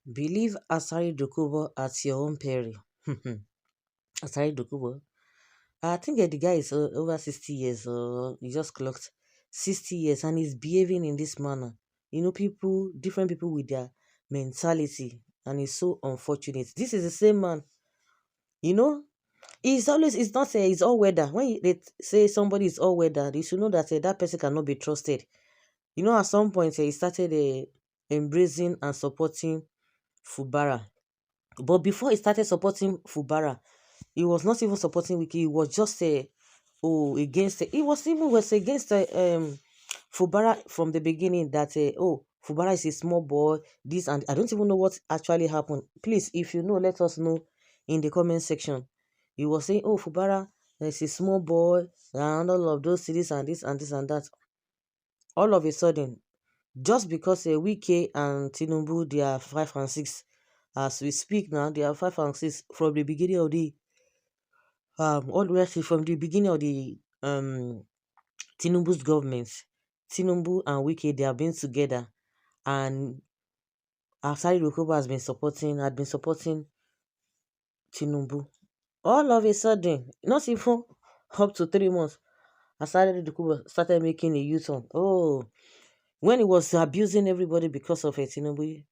Believe Asari Dokubo at your own peril. Asari Dokubo. I think the guy is over 60 years, or he just clocked 60 years, and he's behaving in this manner. People, different people with their mentality, and it's so unfortunate. This is the same man, you know. It's not say it's all weather. When they say somebody is all weather, you should know that that person cannot be trusted. At some point, he started embracing and supporting Fubara. But before he started supporting Fubara, he was not even supporting Wiki. He was just against it. He was against Fubara from the beginning. That Fubara is a small boy. This, and I don't even know what actually happened. Please, if you know, let us know in the comment section. He was saying, "Oh, Fubara is a small boy, and all of those cities and this and this and that." All of a sudden, just because Wike and Tinubu, they are 5 and 6, as we speak now, they are 5 and 6 from the beginning of the all the way from the beginning of the Tinubu's government. Tinubu and Wike, they have been together, and Asari Dokubo had been supporting Tinubu. All of a sudden, not even up to 3 months, Asari Dokubo started making a U-turn. Oh, when he was abusing everybody because of Tinubu,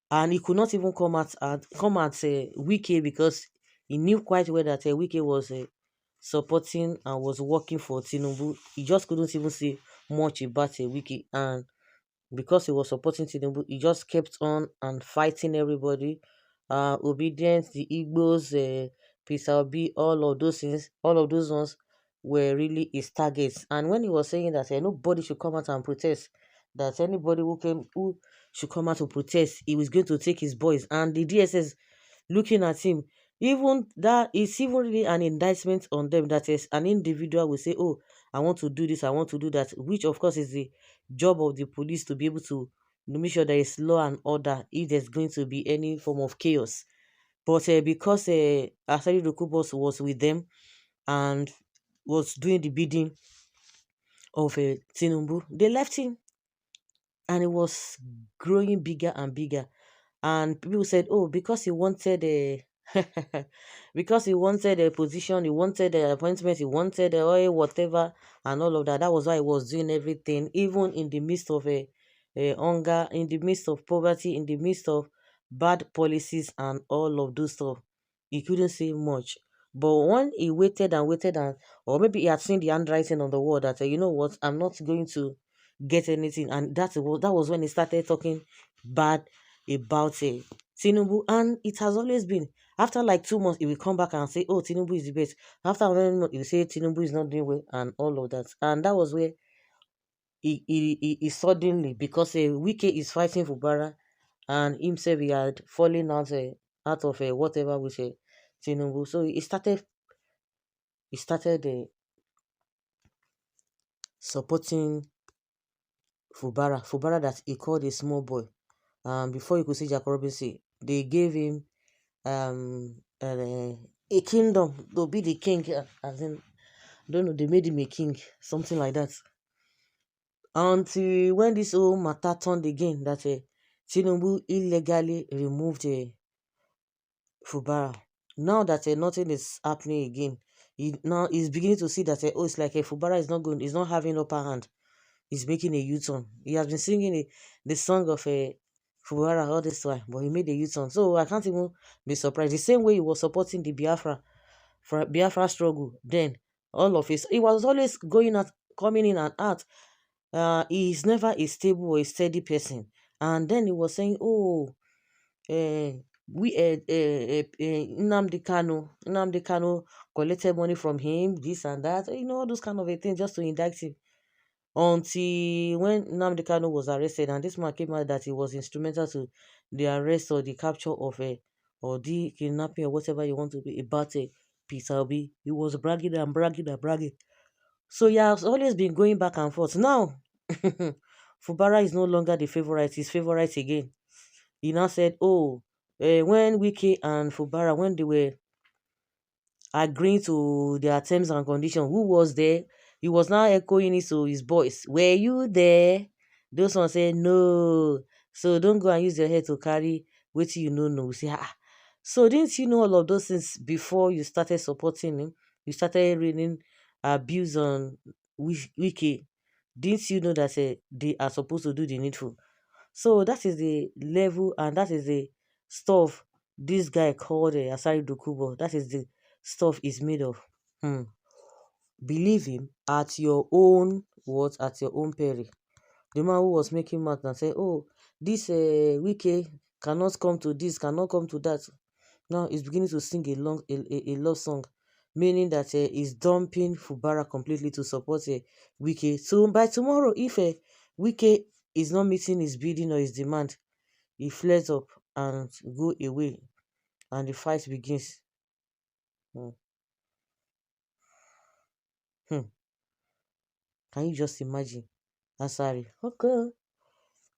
and he could not even come at Wike, because he knew quite well that Wike was supporting and was working for Tinubu. He just couldn't even say much about Wike, and because he was supporting Tinubu, he just kept on and fighting everybody. Obedience, the Igbos, Peace Obi, all of those things, all of those ones were really his targets. And when he was saying that nobody should come out and protest, that anybody who should come out to protest, he was going to take his boys. And the DSS looking at him, even that is even really an indictment on them, that is an individual will say, oh, I want to do this, I want to do that, which of course is the job of the police to be able to make sure there is law and order if there's going to be any form of chaos. But because Asari Dokubos was with them and was doing the bidding of Tinubu, they left him, and it was growing bigger and bigger. And people said, oh, because he wanted a because he wanted a position, he wanted the appointment, he wanted a oil, whatever, and all of that. That was why he was doing everything, even in the midst of a hunger, in the midst of poverty, in the midst of bad policies and all of those stuff. He couldn't say much. But when he waited and waited, and or maybe he had seen the handwriting on the wall that you know what, I'm not going to get anything, and that was when he started talking bad about Tinubu. And it has always been, after like 2 months, he will come back and say, oh, Tinubu is the best. After 1 month, he will say Tinubu is not doing well and all of that. And that was where he suddenly, because Wike is fighting for Bara, and himself he had fallen out of whatever with Tinubu. So he started supporting Fubara that he called a small boy. Before you could see Jack Robinson, they gave him a kingdom to be the king, as in, don't know, they made him a king, something like that. Until when this whole matter turned again, that Tinubu illegally removed Fubara. Now that nothing is happening again, now he's beginning to see that oh, it's like Fubara is not going, he's not having upper hand. He's making a U-turn. He has been singing the song of Fubara'S all this while, but he made a U-turn. So I can't even be surprised. The same way he was supporting the Biafra struggle, then all of his, he was always going out, coming in and out. He is never a stable or a steady person. And then he was saying, oh, uh, we Nnamdi Kanu collected money from him, this and that, all those kind of a thing, just to indict him. Until when Nnamdi Kanu was arrested, and this man came out that he was instrumental to the arrest or the capture of or the kidnapping or whatever you want to be about Peter Obi. He was bragging and bragging and bragging. So he has always been going back and forth. Now, Fubara is no longer the favorite, his favorite again. He now said, oh, when Wiki and Fubara, when they were agreeing to their terms and conditions, who was there? He was now echoing it to his boys. Were you there? Those ones said, no. So don't go and use your head to carry Wait you know. We say, so didn't you know all of those things before you started supporting him? You started reading abuse on Wiki. Didn't you know that they are supposed to do the needful? So that is the level and that is the stuff this guy called Asari Dokubo. That is the stuff is made of. Hmm. Believe him at your own what? At your own peril. The man who was making math and said, oh, this Wike cannot come to this, cannot come to that. Now he's beginning to sing a love song, meaning that he's dumping Fubara completely to support Wike. So by tomorrow, if Wike is not meeting his bidding or his demand, he flares up and go away, and the fight begins. Hmm. Hmm. Can you just imagine? Asari, okay,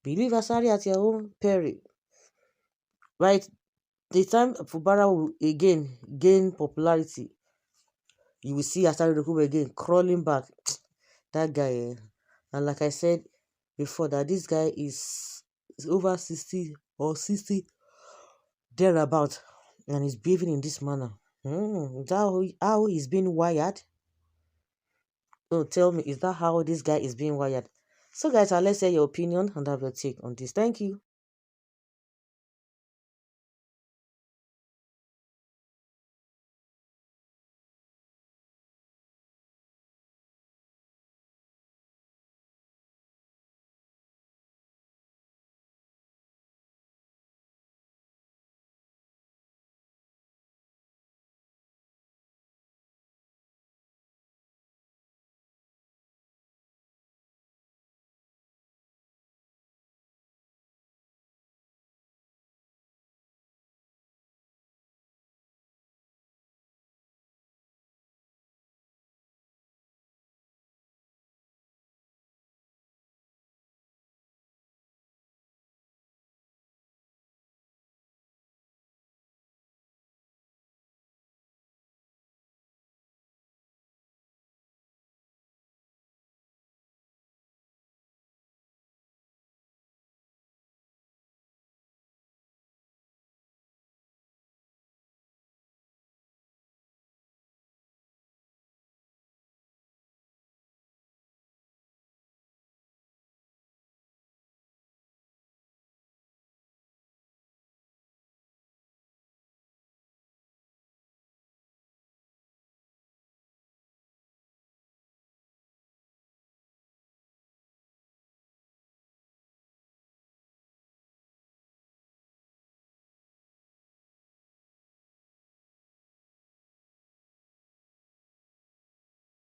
believe Asari at your own peril. Right, the time Fubara will again gain popularity, you will see Asari Dokubo again crawling back. That guy, and like I said before, that this guy is over 60 or 60 thereabout, and he's behaving in this manner. Is that how he's being wired? Oh, tell me, is that how this guy is being wired? So, guys, let's hear your opinion and have your take on this. Thank you.